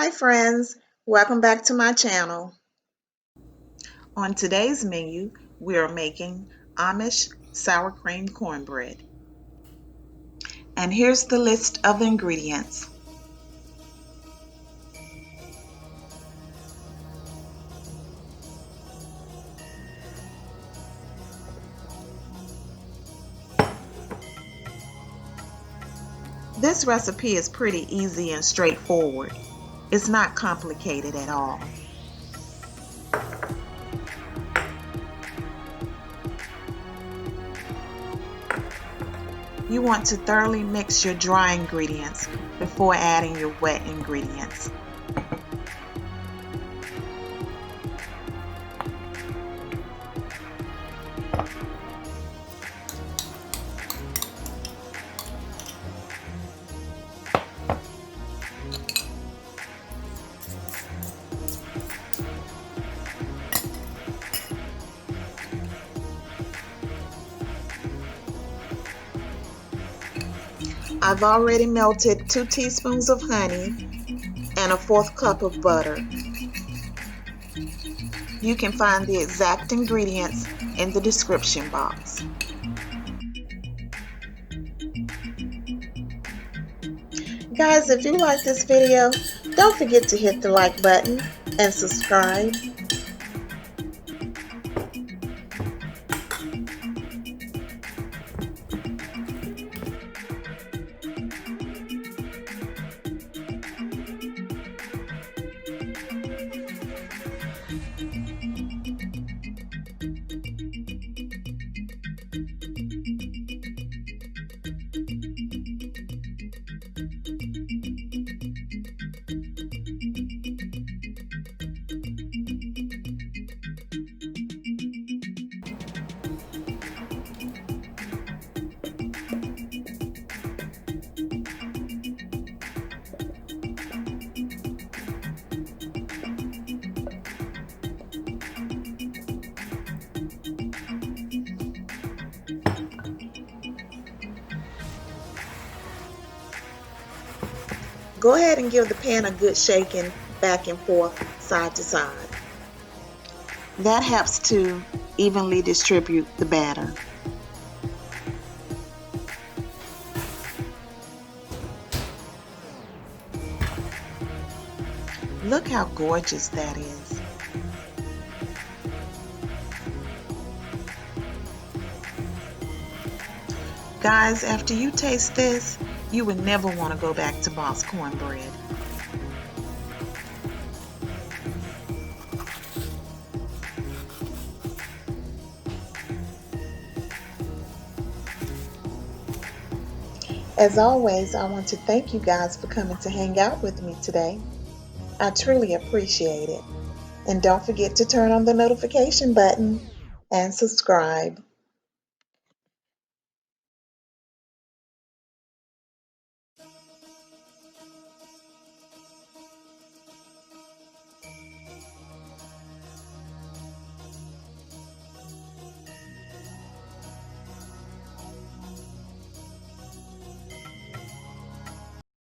Hi friends, welcome back to my channel. On today's menu, we are making Amish sour cream cornbread. And here's the list of ingredients. This recipe is pretty easy and straightforward. It's not complicated at all. You want to thoroughly mix your dry ingredients before adding your wet ingredients. I've already melted 2 teaspoons of honey and a 1/4 cup of butter. You can find the exact ingredients in the description box. Guys, if you like this video, don't forget to hit the like button and subscribe. Go ahead and give the pan a good shaking back and forth, side to side. That helps to evenly distribute the batter. Look how gorgeous that is. Guys, after you taste this, you would never want to go back to box cornbread. As always, I want to thank you guys for coming to hang out with me today. I truly appreciate it. And don't forget to turn on the notification button and subscribe.